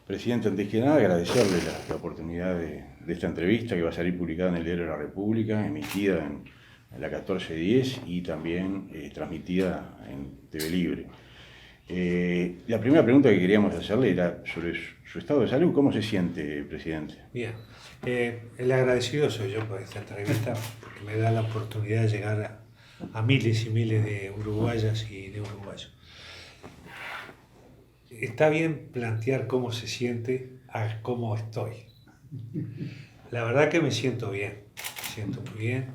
Presidente, antes que nada agradecerle la oportunidad de esta entrevista que va a salir publicada en el Diario de la República, emitida en la 1410 y también transmitida en TV Libre. La primera pregunta que queríamos hacerle era sobre su estado de salud. ¿Cómo se siente, presidente? Bien, el agradecido soy yo por esta entrevista, porque me da la oportunidad de llegar a miles y miles de uruguayas y de uruguayos. Está bien plantear cómo se siente a cómo estoy. La verdad que me siento bien, me siento muy bien.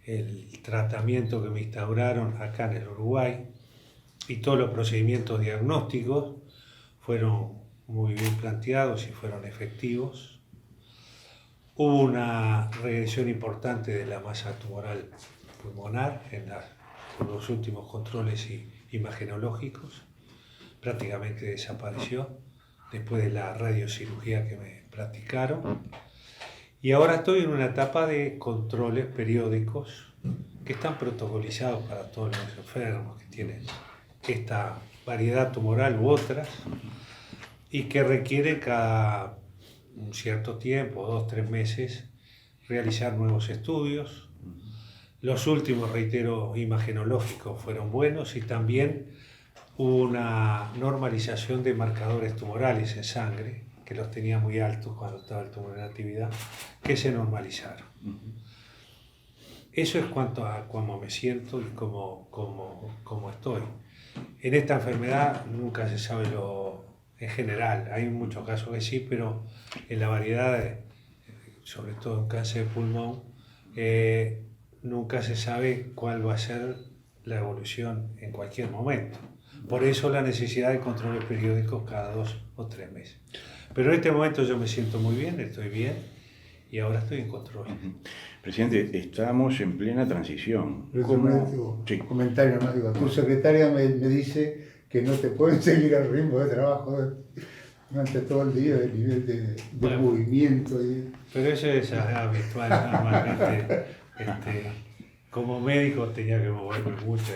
El tratamiento que me instauraron acá en el Uruguay y todos los procedimientos diagnósticos fueron muy bien planteados y fueron efectivos. Hubo una regresión importante de la masa tumoral pulmonar con los últimos controles imagenológicos. Prácticamente desapareció después de la radiocirugía que me practicaron. Y ahora estoy en una etapa de controles periódicos que están protocolizados para todos los enfermos que tienen esta variedad tumoral u otras, y que requiere cada un cierto tiempo, 2-3 meses, realizar nuevos estudios. Los últimos, reitero, imagenológicos fueron buenos, y también hubo una normalización de marcadores tumorales en sangre, que los tenía muy altos cuando estaba el tumor en actividad, que se normalizaron. Eso es cuanto a cómo me siento y cómo estoy. En esta enfermedad nunca se sabe en general, hay muchos casos que sí, pero en la variedad, sobre todo en cáncer de pulmón, nunca se sabe cuál va a ser la evolución en cualquier momento. Por eso la necesidad de controles periódicos cada 2 o 3 meses. Pero en este momento yo me siento muy bien, estoy bien y ahora estoy en control. Presidente, estamos en plena transición. Sí. Comentario, ¿no? Digo, tu secretaria me dice que no te pueden seguir el ritmo de trabajo durante todo el día, el nivel de movimiento. Pero eso es habitual, normalmente. Como médico tenía que moverme mucho,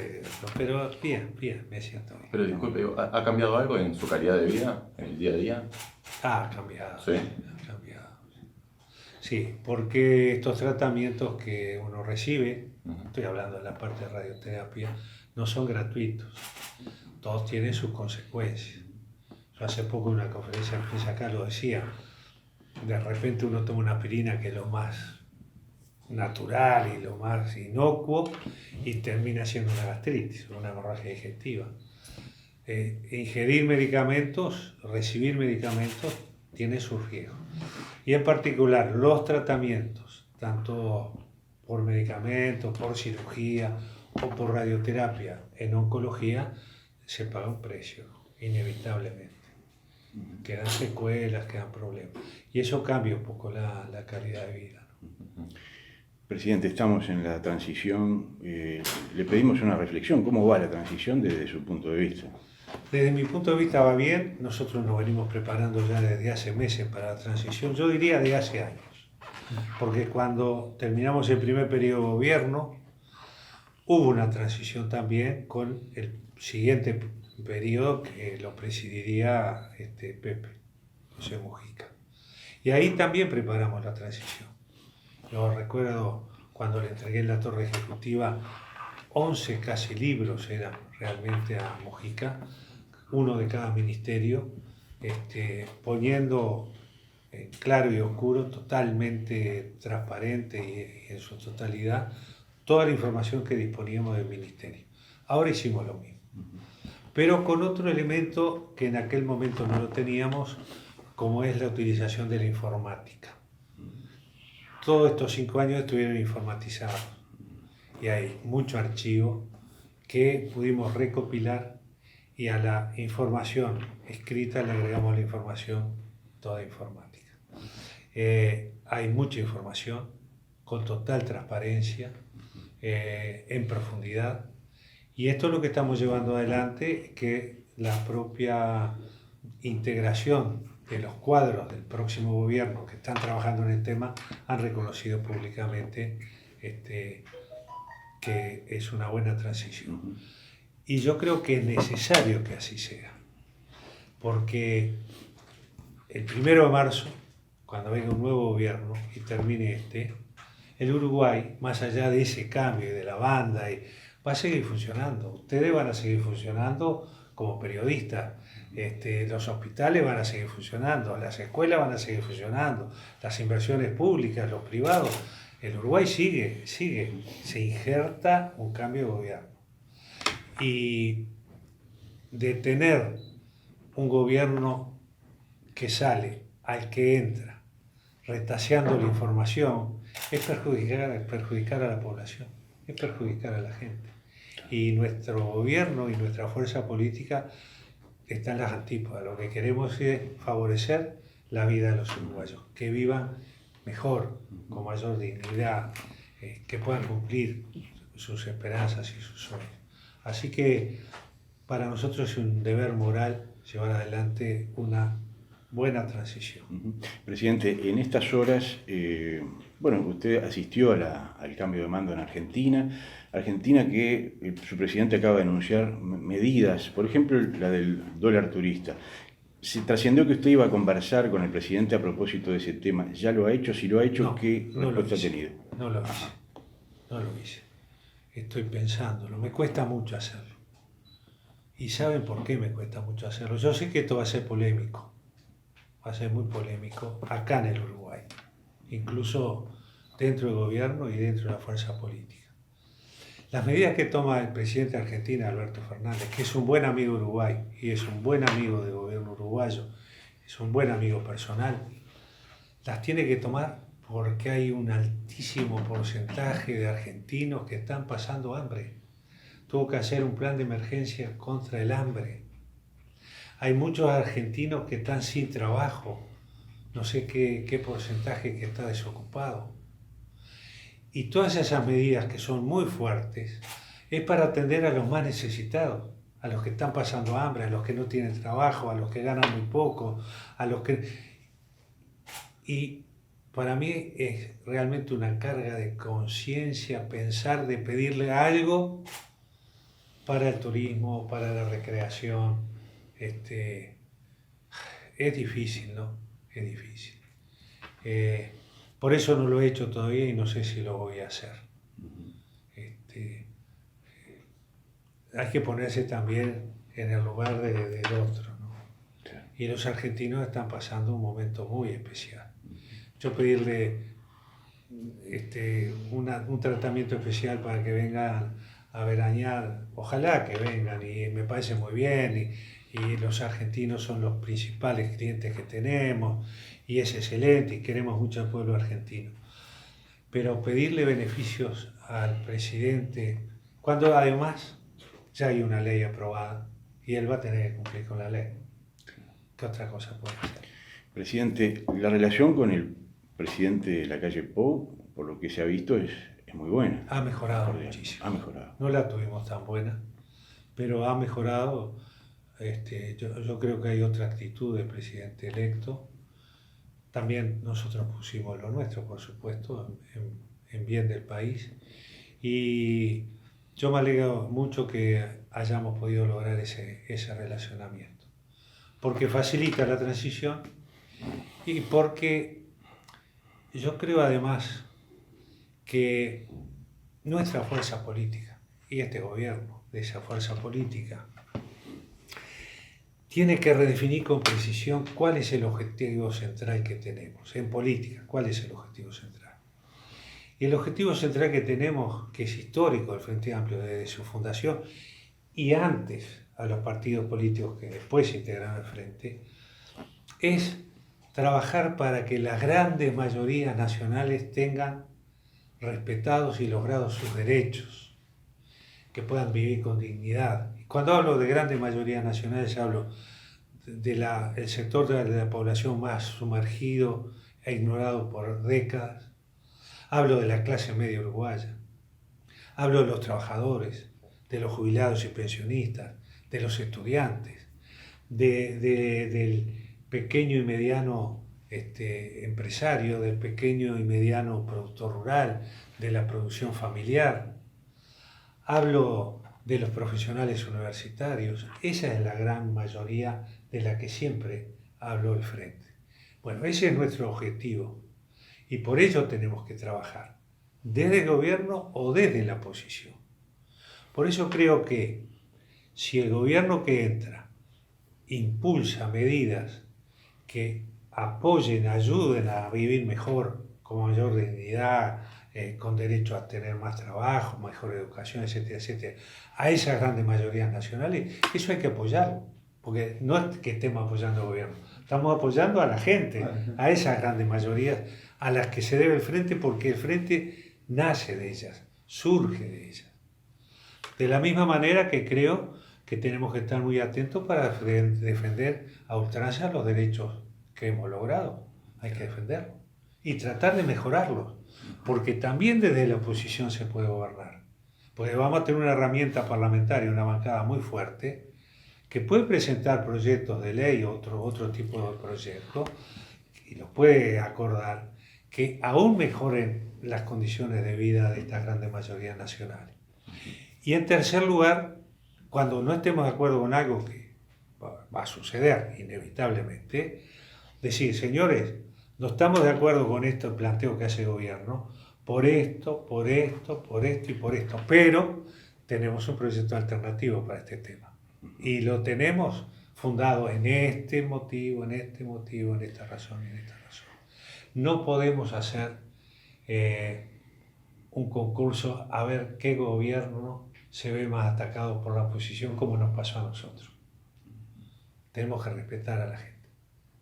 pero bien, me siento bien. Pero disculpe, ¿ha cambiado algo en su calidad de vida, en el día a día? Ha cambiado. Sí. Ha cambiado. Sí, porque estos tratamientos que uno recibe, estoy hablando de la parte de radioterapia, no son gratuitos. Todos tienen sus consecuencias. Yo hace poco en una conferencia de prensa acá lo decía. De repente uno toma una aspirina, que es lo más natural y lo más inocuo, y termina siendo una gastritis, una hemorragia digestiva. Ingerir medicamentos, recibir medicamentos, tiene sus riesgos. Y en particular los tratamientos, tanto por medicamentos, por cirugía o por radioterapia en oncología, se paga un precio, inevitablemente. Quedan secuelas, quedan problemas. Y eso cambia un poco la calidad de vida, ¿no? Presidente, estamos en la transición. Le pedimos una reflexión. ¿Cómo va la transición desde su punto de vista? Desde mi punto de vista va bien. Nosotros nos venimos preparando ya desde hace meses para la transición. Yo diría de hace años. Porque cuando terminamos el primer periodo de gobierno, hubo una transición también con el siguiente periodo, que lo presidiría Pepe, José Mujica. Y ahí también preparamos la transición. Yo recuerdo cuando le entregué en la torre ejecutiva 11 casi libros eran realmente a Mujica, uno de cada ministerio, poniendo en claro y oscuro, totalmente transparente y en su totalidad, toda la información que disponíamos del ministerio. Ahora hicimos lo mismo, pero con otro elemento que en aquel momento no lo teníamos, como es la utilización de la informática. Todos estos 5 años estuvieron informatizados y hay mucho archivo que pudimos recopilar, y a la información escrita le agregamos la información toda informática. Hay mucha información con total transparencia, en profundidad, y esto es lo que estamos llevando adelante, que la propia integración de los cuadros del próximo gobierno que están trabajando en el tema han reconocido públicamente que es una buena transición. Y yo creo que es necesario que así sea, porque el 1 de marzo, cuando venga un nuevo gobierno y termine el Uruguay, más allá de ese cambio y de la banda, va a seguir funcionando. Ustedes van a seguir funcionando como periodistas. Los hospitales van a seguir funcionando, las escuelas van a seguir funcionando, las inversiones públicas, los privados. El Uruguay sigue, se injerta un cambio de gobierno. Y de tener un gobierno que sale al que entra, retaseando la información, es perjudicar a la población, es perjudicar a la gente. Y nuestro gobierno y nuestra fuerza política están en las antípodas. Lo que queremos es favorecer la vida de los uruguayos, que vivan mejor, con mayor dignidad, que puedan cumplir sus esperanzas y sus sueños. Así que para nosotros es un deber moral llevar adelante una buena transición. Presidente, en estas horas, usted asistió al cambio de mando en Argentina que su presidente acaba de anunciar medidas, por ejemplo la del dólar turista. Se trascendió que usted iba a conversar con el presidente a propósito de ese tema. ¿Ya lo ha hecho? Si lo ha hecho, ¿qué respuesta ha tenido? No lo hice. Estoy pensándolo. Me cuesta mucho hacerlo. ¿Y saben por qué me cuesta mucho hacerlo? Yo sé que esto va a ser polémico. Va a ser muy polémico acá en el Uruguay. Incluso dentro del gobierno y dentro de la fuerza política. Las medidas que toma el presidente de Argentina, Alberto Fernández, que es un buen amigo de Uruguay y es un buen amigo del gobierno uruguayo, es un buen amigo personal, las tiene que tomar porque hay un altísimo porcentaje de argentinos que están pasando hambre. Tuvo que hacer un plan de emergencia contra el hambre. Hay muchos argentinos que están sin trabajo, no sé qué porcentaje que está desocupado. Y todas esas medidas que son muy fuertes es para atender a los más necesitados, a los que están pasando hambre, a los que no tienen trabajo, a los que ganan muy poco, a los que... Y para mí es realmente una carga de conciencia pensar de pedirle algo para el turismo, para la recreación. Es difícil, ¿no? Es difícil. Por eso no lo he hecho todavía y no sé si lo voy a hacer. Hay que ponerse también en el lugar del otro, ¿no? Y los argentinos están pasando un momento muy especial. Yo pedirle un tratamiento especial para que vengan a veranear, ojalá que vengan, y me parece muy bien, y los argentinos son los principales clientes que tenemos, y es excelente, y queremos mucho al pueblo argentino. Pero pedirle beneficios al presidente, cuando además ya hay una ley aprobada, y él va a tener que cumplir con la ley. ¿Qué otra cosa puede hacer? Presidente, la relación con el presidente de la calle Pou, por lo que se ha visto, es muy buena. Ha mejorado muchísimo. Ha mejorado. No la tuvimos tan buena, pero ha mejorado. Yo creo que hay otra actitud del presidente electo. También nosotros pusimos lo nuestro, por supuesto, en bien del país. Y yo me alegro mucho que hayamos podido lograr ese relacionamiento. Porque facilita la transición y porque yo creo además que nuestra fuerza política y este gobierno de esa fuerza política tiene que redefinir con precisión cuál es el objetivo central que tenemos en política, cuál es el objetivo central. Y el objetivo central que tenemos, que es histórico del Frente Amplio desde su fundación y antes a los partidos políticos que después se integraron al Frente, es trabajar para que las grandes mayorías nacionales tengan respetados y logrados sus derechos, que puedan vivir con dignidad. Y cuando hablo de grandes mayorías nacionales, hablo del sector de la población más sumergido e ignorado por décadas. Hablo de la clase media uruguaya. Hablo de los trabajadores, de los jubilados y pensionistas, de los estudiantes, del pequeño y mediano empresario, del pequeño y mediano productor rural, de la producción familiar. Hablo de los profesionales universitarios. Esa es la gran mayoría de la que siempre habló el Frente. Bueno, ese es nuestro objetivo y por ello tenemos que trabajar, desde el gobierno o desde la oposición. Por eso creo que si el gobierno que entra impulsa medidas que apoyen, ayuden a vivir mejor, con mayor dignidad, con derecho a tener más trabajo, mejor educación, etcétera, etcétera, a esas grandes mayorías nacionales, eso hay que apoyarlo, porque no es que estemos apoyando al gobierno, estamos apoyando a la gente, a esas grandes mayorías a las que se debe el frente, porque el frente nace de ellas, surge de ellas. De la misma manera que creo que tenemos que estar muy atentos para defender a ultranza los derechos que hemos logrado. Hay que defenderlos y tratar de mejorarlos, porque también desde la oposición se puede gobernar. Porque vamos a tener una herramienta parlamentaria, una bancada muy fuerte, que puede presentar proyectos de ley, otro tipo de proyectos, y los puede acordar, que aún mejoren las condiciones de vida de estas grandes mayorías nacionales. Y en tercer lugar, cuando no estemos de acuerdo con algo que va a suceder inevitablemente, decir, señores, no estamos de acuerdo con este planteo que hace el gobierno, por esto y por esto, pero tenemos un proyecto alternativo para este tema. Y lo tenemos fundado en este motivo, en esta razón y en esta razón. No podemos hacer un concurso a ver qué gobierno se ve más atacado por la oposición, como nos pasó a nosotros. Tenemos que respetar a la gente,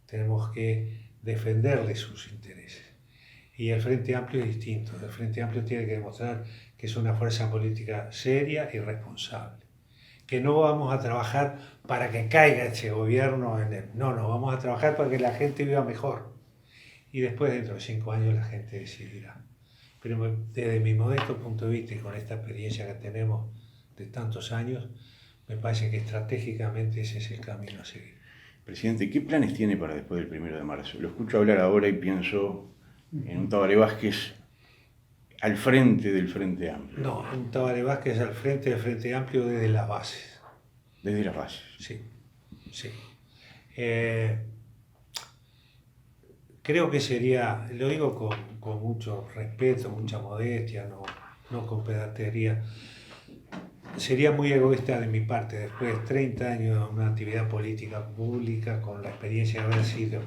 tenemos que defenderle sus intereses. Y el Frente Amplio es distinto. El Frente Amplio tiene que demostrar que es una fuerza política seria y responsable. Que no vamos a trabajar para que caiga ese gobierno en él. No, vamos a trabajar para que la gente viva mejor. Y después, dentro de 5 años, la gente decidirá. Pero desde mi modesto punto de vista y con esta experiencia que tenemos de tantos años, me parece que estratégicamente ese es el camino a seguir. Presidente, ¿qué planes tiene para después del 1 de marzo? Lo escucho hablar ahora y pienso en un Tabaré Vázquez al frente del Frente Amplio. No, un Tabaré Vázquez al frente del Frente Amplio desde las bases. Desde las bases. Sí. Creo que sería, lo digo con mucho respeto, mucha modestia, no con pedantería, sería muy egoísta de mi parte, después de 30 años de una actividad política pública, con la experiencia de haber sido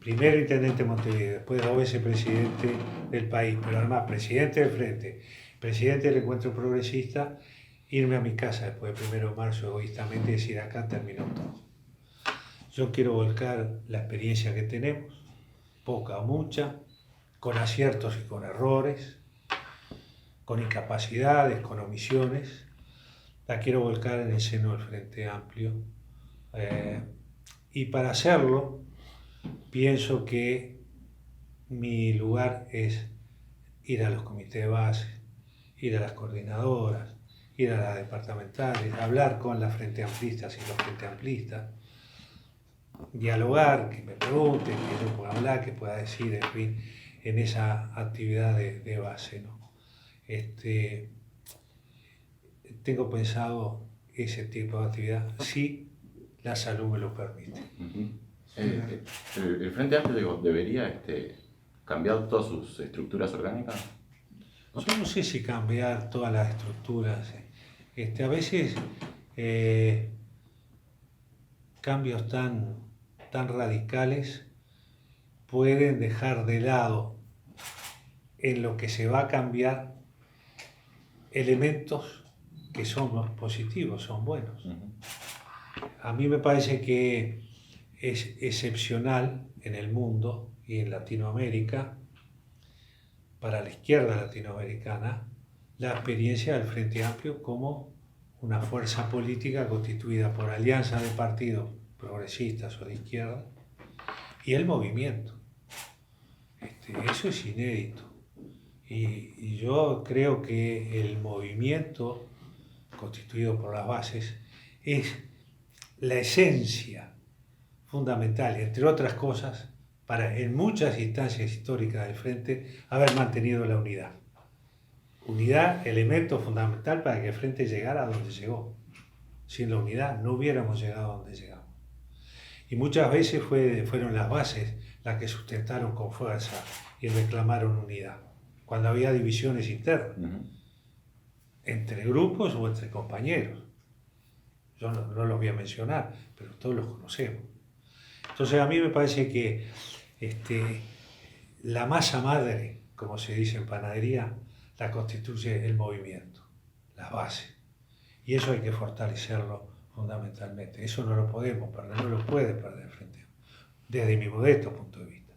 primero intendente de Montevideo, después 2 veces presidente del país, pero además presidente del Frente, presidente del Encuentro Progresista, irme a mi casa después del 1 de marzo egoístamente y decir, acá terminó todo. Yo quiero volcar la experiencia que tenemos, poca o mucha, con aciertos y con errores, con incapacidades, con omisiones, la quiero volcar en el seno del Frente Amplio. Y para hacerlo, pienso que mi lugar es ir a los comités de base, ir a las coordinadoras, ir a las departamentales, hablar con las Frente Amplistas y los Frente Amplistas, dialogar, que me pregunten, que yo pueda hablar, que pueda decir, en fin, en esa actividad de base, ¿no? Tengo pensado ese tipo de actividad si la salud me lo permite. ¿El Frente Amplio, digo, debería cambiar todas sus estructuras orgánicas? Yo no sé si cambiar todas las estructuras. A veces cambios tan radicales pueden dejar de lado en lo que se va a cambiar elementos que son positivos, son buenos. A mí me parece que es excepcional en el mundo y en Latinoamérica, para la izquierda latinoamericana, la experiencia del Frente Amplio como una fuerza política constituida por alianzas de partidos progresistas o de izquierda y el movimiento. Eso es inédito. Y yo creo que el movimiento constituido por las bases es la esencia fundamental, entre otras cosas, para en muchas instancias históricas del Frente haber mantenido la unidad. Unidad, elemento fundamental para que el Frente llegara a donde llegó. Sin la unidad no hubiéramos llegado a donde llegamos. Y muchas veces fueron las bases las que sustentaron con fuerza y reclamaron unidad, cuando había divisiones internas, entre grupos o entre compañeros. Yo no los voy a mencionar, pero todos los conocemos. Entonces a mí me parece que la masa madre, como se dice en panadería, la constituye el movimiento, la base. Y eso hay que fortalecerlo fundamentalmente. Eso no lo podemos perder, no lo puede perder el Frente Amplio, desde mi modesto punto de vista.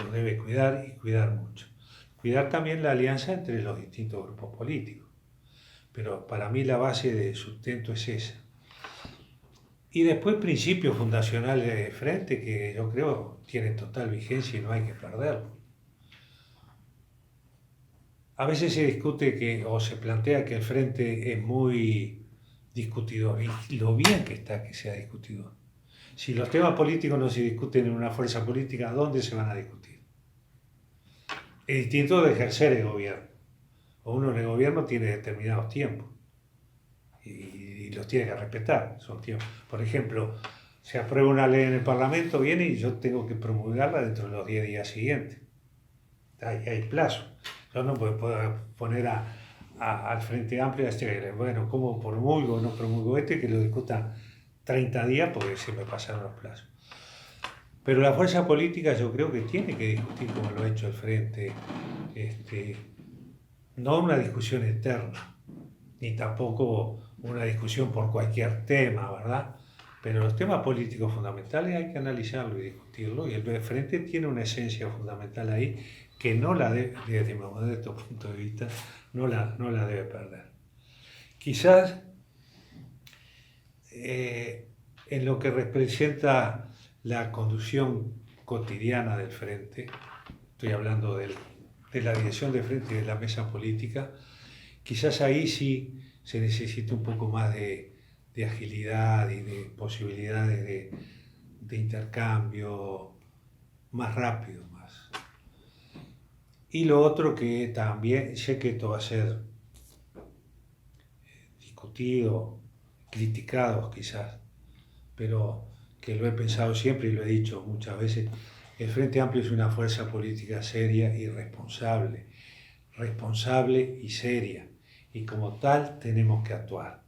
Lo debe cuidar y cuidar mucho. Cuidar también la alianza entre los distintos grupos políticos. Pero para mí la base de sustento es esa. Y después principios fundacionales de Frente que yo creo tienen total vigencia y no hay que perderlo. A veces se discute o se plantea que el Frente es muy discutidor, y lo bien que está que sea discutidor. Si los temas políticos no se discuten en una fuerza política, ¿dónde se van a discutir? Es distinto de ejercer el gobierno. Uno en el gobierno tiene determinados tiempos y los tiene que respetar. Son tiempos. Por ejemplo, se aprueba una ley en el Parlamento, viene y yo tengo que promulgarla dentro de los 10 días siguientes. Hay plazo. Yo no puedo poner al Frente Amplio a bueno, ¿cómo promulgo o no promulgo que lo discutan 30 días porque se me pasaron los plazos? Pero la fuerza política yo creo que tiene que discutir como lo ha hecho el Frente, no una discusión eterna, ni tampoco una discusión por cualquier tema, ¿verdad? Pero los temas políticos fundamentales hay que analizarlo y discutirlo, y el Frente tiene una esencia fundamental ahí que no la debe, desde mi modesto punto de vista, no la debe perder. Quizás en lo que representa la conducción cotidiana del Frente, estoy hablando de la dirección del Frente y de la mesa política, quizás ahí sí se necesita un poco más de agilidad y de posibilidades de intercambio más rápido. Y lo otro que también, sé que esto va a ser discutido, criticado quizás, pero que lo he pensado siempre y lo he dicho muchas veces, el Frente Amplio es una fuerza política seria y responsable y seria, y como tal tenemos que actuar.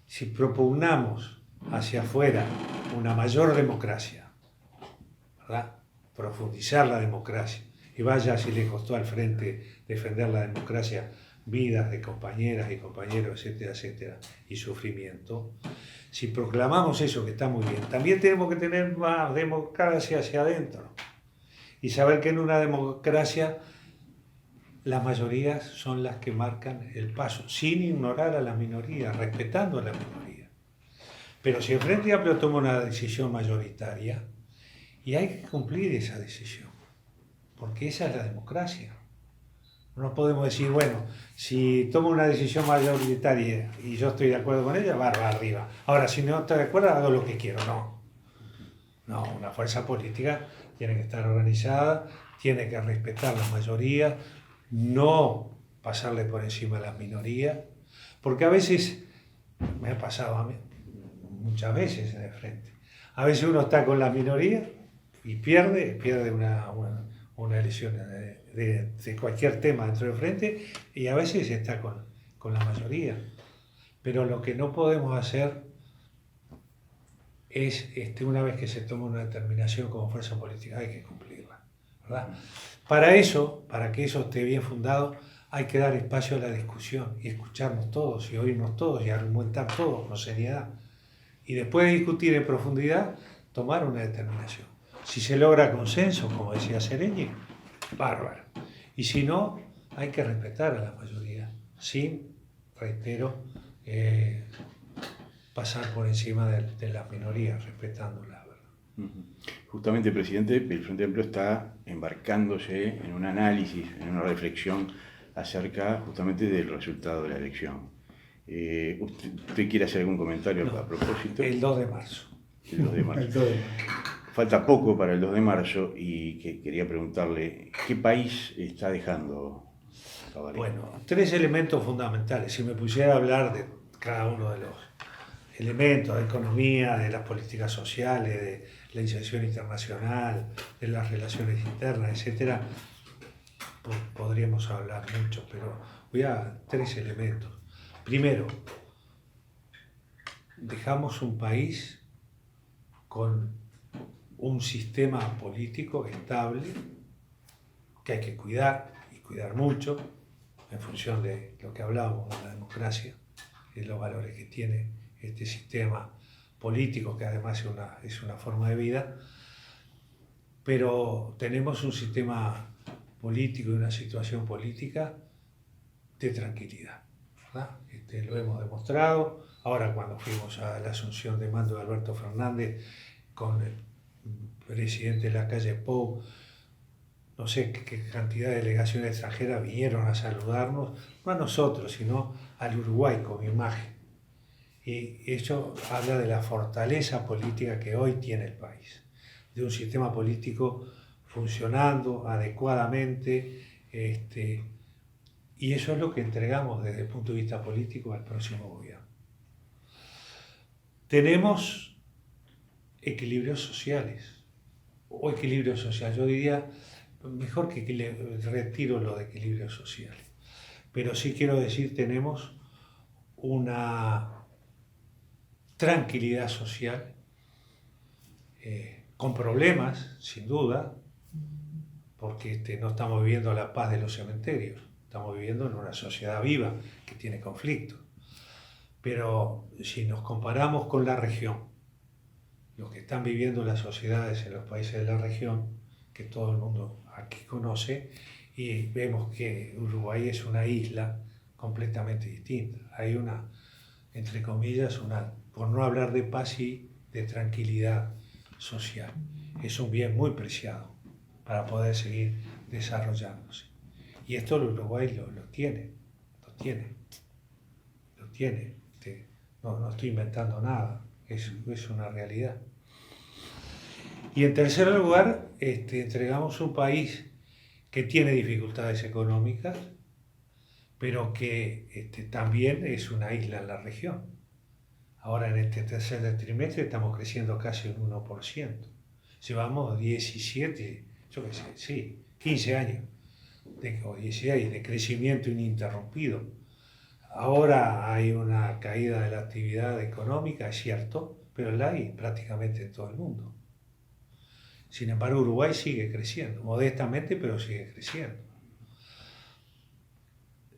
Si propugnamos hacia afuera una mayor democracia, ¿verdad? Profundizar la democracia, y vaya si le costó al Frente defender la democracia, vidas de compañeras y compañeros, etcétera, etcétera, y sufrimiento. Si proclamamos eso, que está muy bien, también tenemos que tener más democracia hacia adentro y saber que en una democracia las mayorías son las que marcan el paso, sin ignorar a la minoría, respetando a la minoría. Pero si el Frente Amplio toma una decisión mayoritaria, y hay que cumplir esa decisión, porque esa es la democracia. No podemos decir, bueno, si tomo una decisión mayoritaria y yo estoy de acuerdo con ella, va arriba. Ahora, si no estoy de acuerdo, hago lo que quiero. No, una fuerza política tiene que estar organizada, tiene que respetar las mayorías, no pasarle por encima a las minorías, porque a veces, me ha pasado a mí, muchas veces en el Frente, a veces uno está con la minoría y pierde una elección de cualquier tema dentro del Frente, y a veces está con la mayoría. Pero lo que no podemos hacer es, una vez que se toma una determinación como fuerza política, hay que cumplirla, ¿verdad? Para que eso esté bien fundado, hay que dar espacio a la discusión y escucharnos todos y oírnos todos y argumentar todos con seriedad. Y después de discutir en profundidad, tomar una determinación. Si se logra consenso, como decía Sereñi, bárbaro. Y si no, hay que respetar a la mayoría, sin, reitero, pasar por encima de las minorías, respetándolas. Justamente, presidente, el Frente Amplio está embarcándose en un análisis, en una reflexión acerca justamente del resultado de la elección. ¿Usted quiere hacer algún comentario a propósito? El 2 de marzo. El 2 de marzo. Falta poco para el 2 de marzo y quería preguntarle, ¿qué país está dejando Tabaré? Bueno, 3 elementos fundamentales. Si me pusiera a hablar de cada uno de los elementos de economía, de las políticas sociales, de la inserción internacional, de las relaciones internas, etcétera, podríamos hablar mucho, pero voy a 3 elementos. Primero, dejamos un país con un sistema político estable que hay que cuidar y cuidar mucho en función de lo que hablábamos de la democracia y los valores que tiene este sistema político, que además es una forma de vida, pero tenemos un sistema político y una situación política de tranquilidad, ¿verdad? Lo hemos demostrado. Ahora, cuando fuimos a la asunción de mando de Alberto Fernández con el presidente de la calle Pou, no sé qué cantidad de delegaciones extranjeras vinieron a saludarnos, no a nosotros, sino al Uruguay como imagen. Y eso habla de la fortaleza política que hoy tiene el país, de un sistema político funcionando adecuadamente, y eso es lo que entregamos desde el punto de vista político al próximo gobierno. Tenemos equilibrios sociales, o equilibrio social, yo diría, mejor que retiro lo de equilibrios sociales, pero sí quiero decir, tenemos una tranquilidad social, con problemas, sin duda, porque no estamos viviendo la paz de los cementerios, estamos viviendo en una sociedad viva que tiene conflictos. Pero si nos comparamos con la región, lo que están viviendo las sociedades en los países de la región, que todo el mundo aquí conoce, y vemos que Uruguay es una isla completamente distinta. Hay una, entre comillas, por no hablar de paz y de tranquilidad social. Es un bien muy preciado para poder seguir desarrollándose. Y esto el Uruguay lo tiene. No estoy inventando nada, es una realidad. Y en tercer lugar, entregamos un país que tiene dificultades económicas, pero que también es una isla en la región. Ahora en este tercer trimestre estamos creciendo casi un 1%. Llevamos 17, 15 años, o 16, de crecimiento ininterrumpido. Ahora hay una caída de la actividad económica, es cierto, pero la hay prácticamente en todo el mundo. Sin embargo, Uruguay sigue creciendo, modestamente, pero sigue creciendo.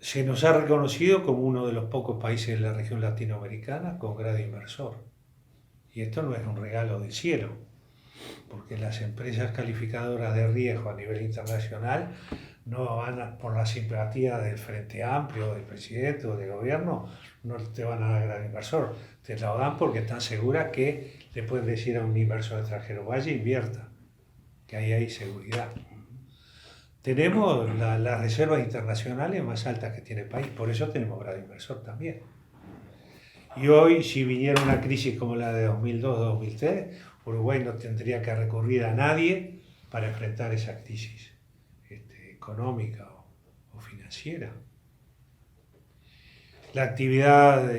Se nos ha reconocido como uno de los pocos países de la región latinoamericana con grado inversor. Y esto no es un regalo del cielo, porque las empresas calificadoras de riesgo a nivel internacional no van por la simpatía del Frente Amplio, del presidente o del gobierno, no te van a dar grado inversor. Te lo dan porque están seguras que le pueden decir a un inversor extranjero, vaya e invierta, que ahí hay seguridad. Tenemos las reservas internacionales más altas que tiene el país, por eso tenemos grado inversor también. Y hoy, si viniera una crisis como la de 2002-2003, Uruguay no tendría que recurrir a nadie para enfrentar esa crisis económica o financiera. La actividad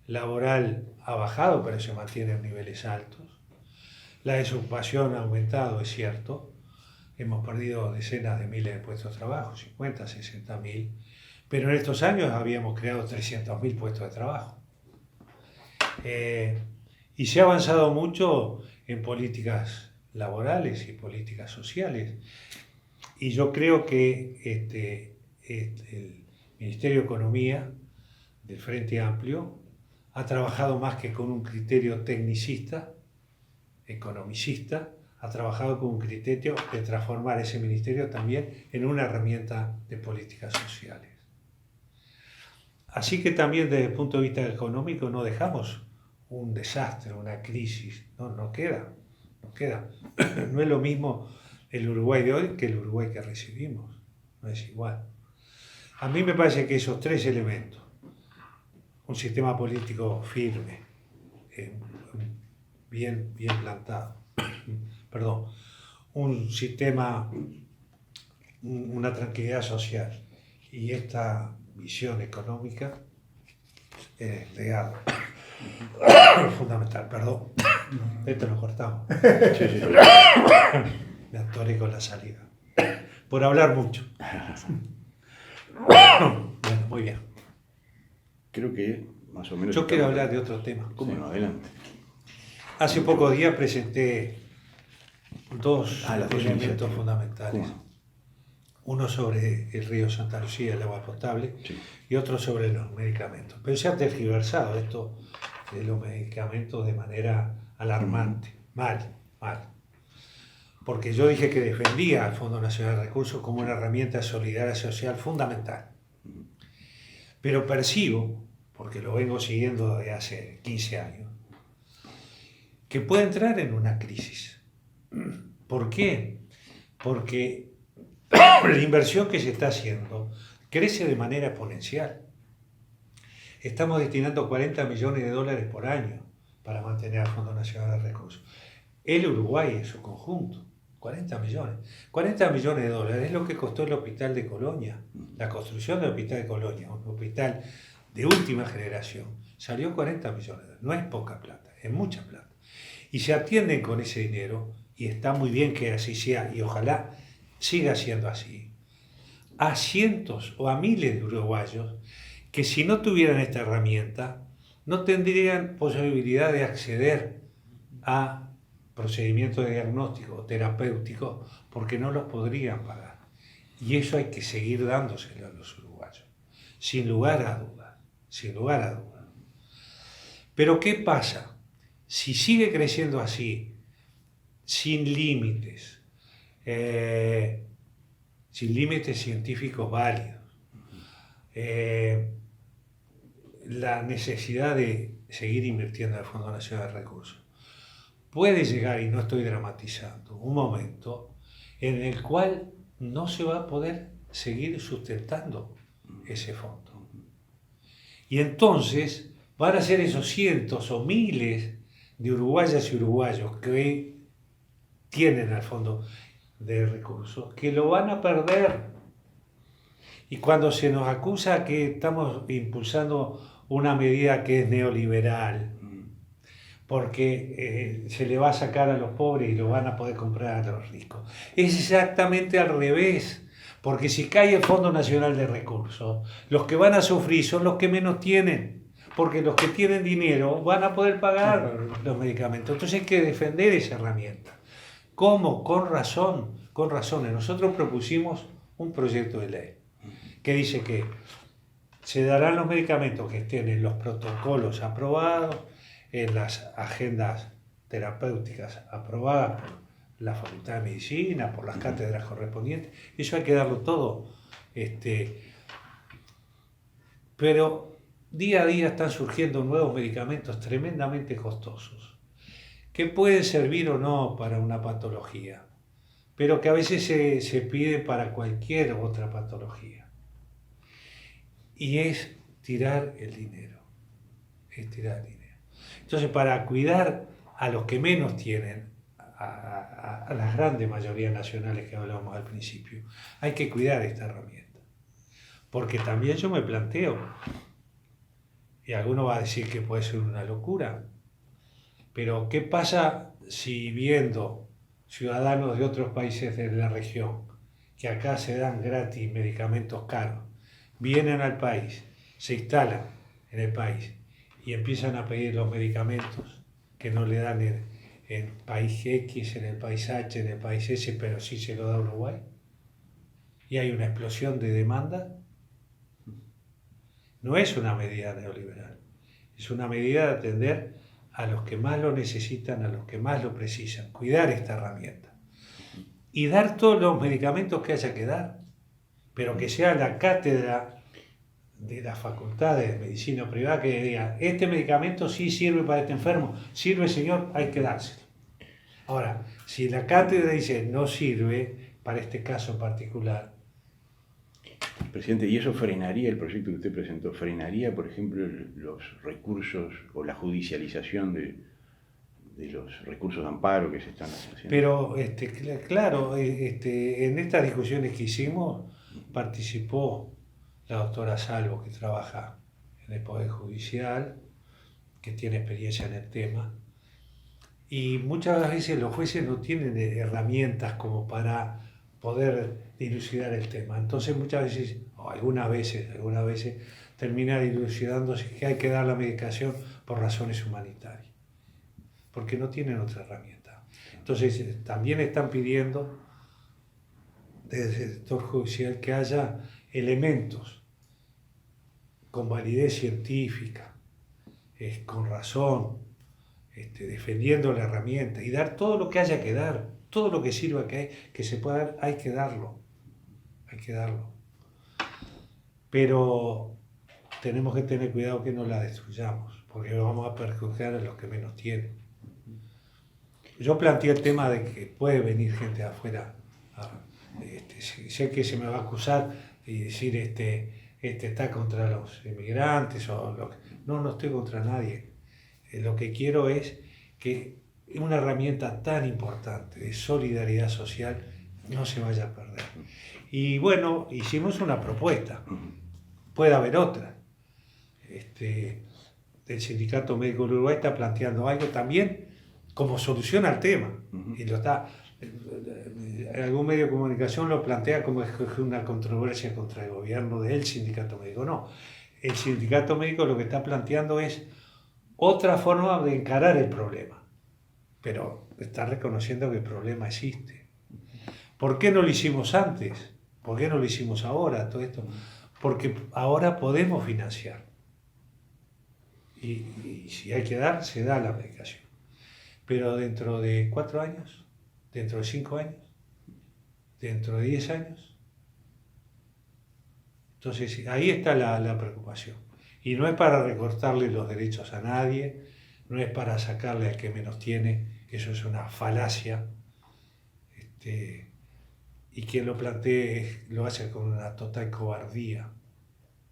laboral ha bajado, pero se mantiene en niveles altos. La desocupación ha aumentado, es cierto. Hemos perdido decenas de miles de puestos de trabajo, 50, 60 mil. Pero en estos años habíamos creado 300.000 puestos de trabajo. Y se ha avanzado mucho en políticas laborales y políticas sociales. Y yo creo que el Ministerio de Economía del Frente Amplio ha trabajado más que con un criterio tecnicista, economicista, ha trabajado con un criterio de transformar ese ministerio también en una herramienta de políticas sociales. Así que también desde el punto de vista económico no dejamos un desastre, una crisis, no queda. No es lo mismo el Uruguay de hoy que el Uruguay que recibimos, no es igual. A mí me parece que esos 3 elementos, un sistema político firme, bien plantado, un sistema, una tranquilidad social y esta visión económica es legado. Fundamental, perdón. Esto lo cortamos. Sí, sí. Me atoré con la salida. Por hablar mucho. Bueno, muy bien. Creo que más o menos... Yo quiero estamos- hablar de otro tema. ¿Cómo no? Adelante. Hace pocos días presenté dos Las dos elementos iniciativas. fundamentales. ¿Cómo no? Uno sobre el río Santa Lucía, el agua potable, Sí. y otro sobre los medicamentos. Pero se ha tergiversado esto de los medicamentos de manera alarmante. Mal. Porque yo dije que defendía al Fondo Nacional de Recursos como una herramienta solidaria social fundamental. Pero percibo, porque lo vengo siguiendo desde hace 15 años, que puede entrar en una crisis. ¿Por qué? Porque la inversión que se está haciendo crece de manera exponencial. Estamos destinando 40 millones de dólares por año para mantener al Fondo Nacional de Recursos. El Uruguay en su conjunto, 40 millones. 40 millones de dólares es lo que costó el Hospital de Colonia, la construcción del Hospital de Colonia, un hospital de última generación. Salió 40 millones de dólares. No es poca plata, es mucha plata. Y se atienden con ese dinero, y está muy bien que así sea, y ojalá siga siendo así, a cientos o a miles de uruguayos que si no tuvieran esta herramienta no tendrían posibilidad de acceder a procedimientos de diagnóstico o terapéuticos porque no los podrían pagar. Y eso hay que seguir dándoselo a los uruguayos, sin lugar a dudas, sin lugar a dudas. Pero ¿qué pasa? Si sigue creciendo así, sin límites científicos válidos, la necesidad de seguir invirtiendo en el Fondo Nacional de Recursos, puede llegar, y no estoy dramatizando, un momento en el cual no se va a poder seguir sustentando ese fondo. Y entonces van a ser esos cientos o miles de uruguayas y uruguayos que tienen al Fondo de Recursos, que lo van a perder. Y cuando se nos acusa que estamos impulsando una medida que es neoliberal, porque se le va a sacar a los pobres y lo van a poder comprar a los ricos, es exactamente al revés. Porque si cae el Fondo Nacional de Recursos, los que van a sufrir son los que menos tienen, porque los que tienen dinero van a poder pagar los medicamentos. Entonces hay que defender esa herramienta. ¿Cómo? Con razones. Nosotros propusimos un proyecto de ley que dice que se darán los medicamentos que estén en los protocolos aprobados, en las agendas terapéuticas aprobadas por la Facultad de Medicina, por las cátedras correspondientes. Eso hay que darlo todo. Pero día a día están surgiendo nuevos medicamentos tremendamente costosos, que pueden servir o no para una patología, pero que a veces se pide para cualquier otra patología. Y es tirar el dinero. Entonces, para cuidar a los que menos tienen, a las grandes mayorías nacionales que hablábamos al principio, hay que cuidar esta herramienta. Porque también yo me planteo, y alguno va a decir que puede ser una locura, pero ¿qué pasa si viendo ciudadanos de otros países de la región, que acá se dan gratis medicamentos caros, vienen al país, se instalan en el país y empiezan a pedir los medicamentos que no le dan en el país X, en el país H, en el país S, pero sí se lo da Uruguay? Y hay una explosión de demanda. No es una medida neoliberal, es una medida de atender a los que más lo necesitan, a los que más lo precisan, cuidar esta herramienta y dar todos los medicamentos que haya que dar, pero que sea la cátedra de la Facultad de Medicina Privada que diga: este medicamento sí sirve para este enfermo, sirve, señor, hay que dárselo. Ahora, si la cátedra dice no sirve para este caso particular. Presidente, ¿y eso frenaría el proyecto que usted presentó? ¿Frenaría, por ejemplo, los recursos o la judicialización de los recursos de amparo que se están haciendo? Pero, claro, en estas discusiones que hicimos participó la doctora Salvo, que trabaja en el Poder Judicial, que tiene experiencia en el tema. Y muchas veces los jueces no tienen herramientas como para poder dilucidar el tema. Entonces muchas veces, o algunas veces, termina dilucidándose que hay que dar la medicación por razones humanitarias, porque no tienen otra herramienta. Entonces también están pidiendo desde el sector judicial que haya elementos con validez científica, con razón, defendiendo la herramienta y dar todo lo que haya que dar, todo lo que sirva que se pueda dar, hay que darlo. Pero tenemos que tener cuidado que no la destruyamos, porque vamos a perjudicar a los que menos tienen. Yo planteé el tema de que puede venir gente de afuera. Sé que se me va a acusar y decir está contra los inmigrantes no estoy contra nadie. Lo que quiero es que una herramienta tan importante de solidaridad social no se vaya a perder. Y bueno, hicimos una propuesta, puede haber otra. El Sindicato Médico del Uruguay está planteando algo también como solución al tema, y lo está. En algún medio de comunicación lo plantea como una controversia contra el gobierno del Sindicato Médico. No, el Sindicato Médico lo que está planteando es otra forma de encarar el problema, pero está reconociendo que el problema existe. ¿Por qué no lo hicimos antes? ¿Por qué no lo hicimos ahora? Todo esto, porque ahora podemos financiar. Y si hay que dar, se da la medicación. Pero dentro de 4 años, dentro de 5 años, dentro de 10 años. Entonces ahí está la preocupación. Y no es para recortarle los derechos a nadie, no es para sacarle al que menos tiene, eso es una falacia. Y quien lo plantee lo hace con una total cobardía,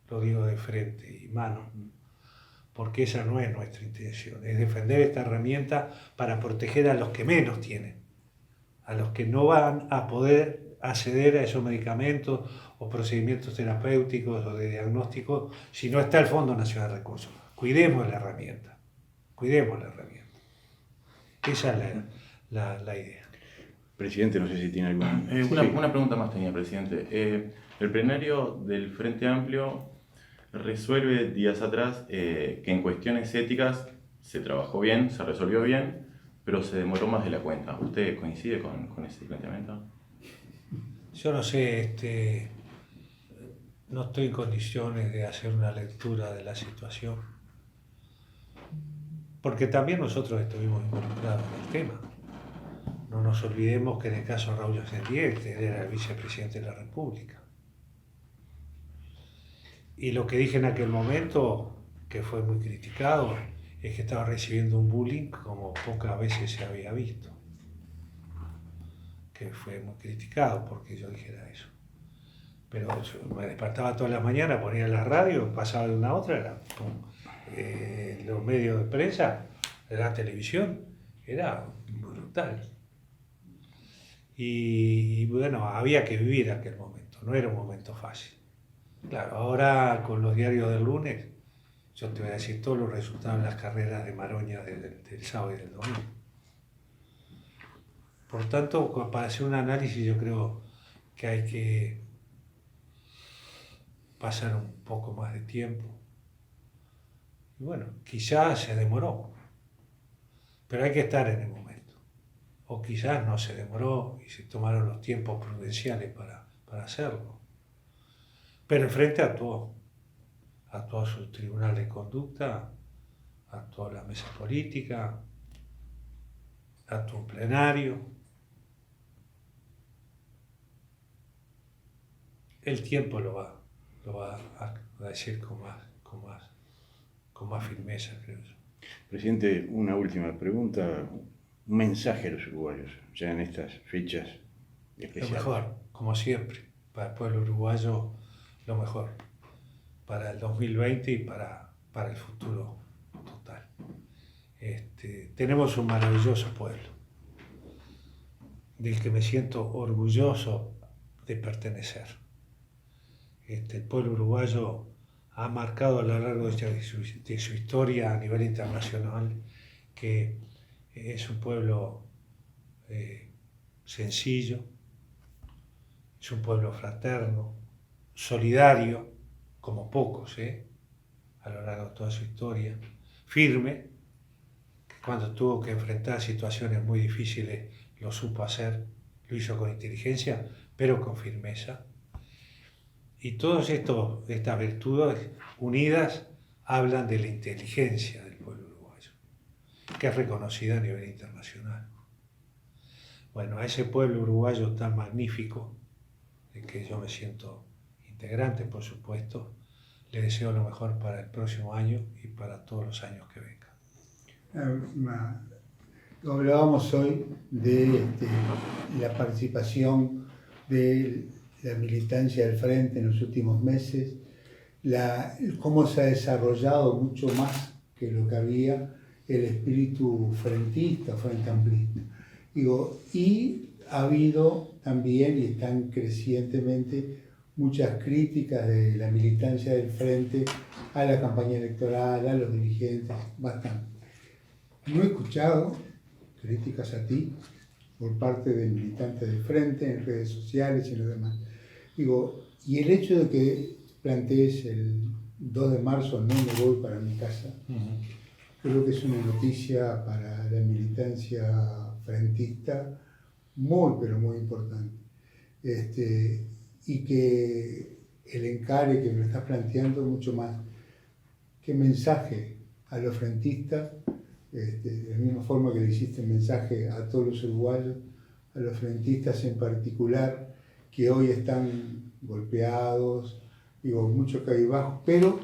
lo digo de frente y mano, porque esa no es nuestra intención, es defender esta herramienta para proteger a los que menos tienen, a los que no van a poder acceder a esos medicamentos o procedimientos terapéuticos o de diagnóstico si no está el Fondo Nacional de Recursos. Cuidemos la herramienta. Esa es la idea. Presidente, no sé si tiene alguna... Una pregunta más tenía, presidente. El plenario del Frente Amplio resuelve días atrás que en cuestiones éticas se trabajó bien, se resolvió bien, pero se demoró más de la cuenta. ¿Usted coincide con ese planteamiento? Yo no sé, no estoy en condiciones de hacer una lectura de la situación, porque también nosotros estuvimos involucrados en el tema. No nos olvidemos que en el caso de Raúl Sendiel, él era el vicepresidente de la República. Y lo que dije en aquel momento, que fue muy criticado, es que estaba recibiendo un bullying como pocas veces se había visto. Que fue muy criticado porque yo dijera eso. Pero yo me despertaba todas las mañanas, ponía la radio, pasaba de una a otra, era los medios de prensa, la televisión, era brutal. Y bueno, había que vivir aquel momento, no era un momento fácil. Claro, ahora con los diarios del lunes, yo te voy a decir todos los resultados de las carreras de Maroña del sábado y del domingo. Por tanto, para hacer un análisis yo creo que hay que pasar un poco más de tiempo. Y bueno, quizás se demoró, pero hay que estar en el momento. O quizás no se demoró y se tomaron los tiempos prudenciales para hacerlo. Pero el Frente actuó su tribunal de conducta, actuó la mesa política, actuó un plenario. El tiempo lo va a decir con más firmeza, creo yo. Presidente, una última pregunta. Un mensaje a los uruguayos, ya en estas fechas especiales. Lo mejor, como siempre, para el pueblo uruguayo, lo mejor. Para el 2020 y para el futuro total. Tenemos un maravilloso pueblo, del que me siento orgulloso de pertenecer. El pueblo uruguayo ha marcado a lo largo de su historia a nivel internacional que es un pueblo sencillo, es un pueblo fraterno, solidario, como pocos, a lo largo de toda su historia, firme, que cuando tuvo que enfrentar situaciones muy difíciles lo supo hacer, lo hizo con inteligencia, pero con firmeza. Y todas estas virtudes unidas hablan de la inteligencia del pueblo uruguayo, que es reconocida a nivel internacional. Bueno, a ese pueblo uruguayo tan magnífico, de que yo me siento integrante, por supuesto, le deseo lo mejor para el próximo año y para todos los años que vengan. Hablábamos hoy de la participación de la militancia del Frente en los últimos meses, cómo se ha desarrollado mucho más que lo que había el espíritu frentista, frente amplista. Y ha habido también, y están crecientemente, muchas críticas de la militancia del Frente a la campaña electoral, a los dirigentes, bastante. No he escuchado críticas a ti por parte de militantes del Frente en redes sociales y lo demás. Y el hecho de que plantees el 2 de marzo no me voy para mi casa, creo que es una noticia para la militancia frentista muy, pero muy importante. Y que el encare que me estás planteando mucho más, qué mensaje a los frentistas, de la misma forma que le hiciste el mensaje a todos los uruguayos, a los frentistas en particular, que hoy están golpeados, mucho caibajos, pero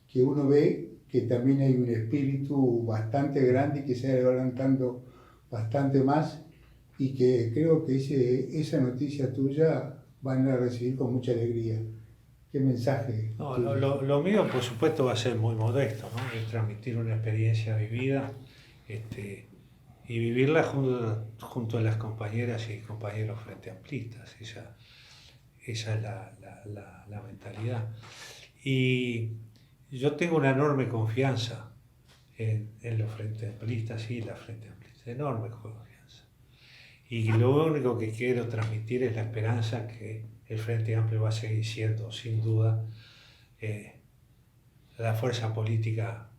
que uno ve que también hay un espíritu bastante grande y que se va levantando bastante más, y que creo que esa noticia tuya van a recibir con mucha alegría. ¿Qué mensaje? No, lo mío, por supuesto, va a ser muy modesto, ¿no? Es transmitir una experiencia vivida y vivirla junto a las compañeras y compañeros frente amplistas. Esa es la mentalidad. Y yo tengo una enorme confianza en los frente amplistas y la frente amplista, enorme confianza. Y lo único que quiero transmitir es la esperanza que el Frente Amplio va a seguir siendo, sin duda, la fuerza política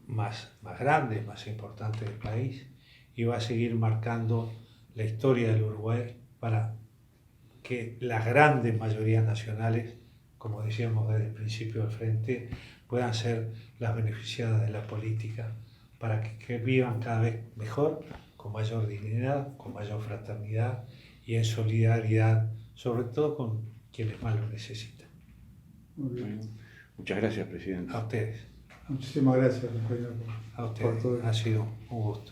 más grande, más importante del país, y va a seguir marcando la historia del Uruguay para que las grandes mayorías nacionales, como decíamos desde el principio del Frente, puedan ser las beneficiadas de la política para que vivan cada vez mejor, con mayor dignidad, con mayor fraternidad y en solidaridad, sobre todo con quienes más lo necesitan. Muy bien. Muchas gracias, presidente. A ustedes. Muchísimas gracias, compañero. A ustedes. Ha sido un gusto.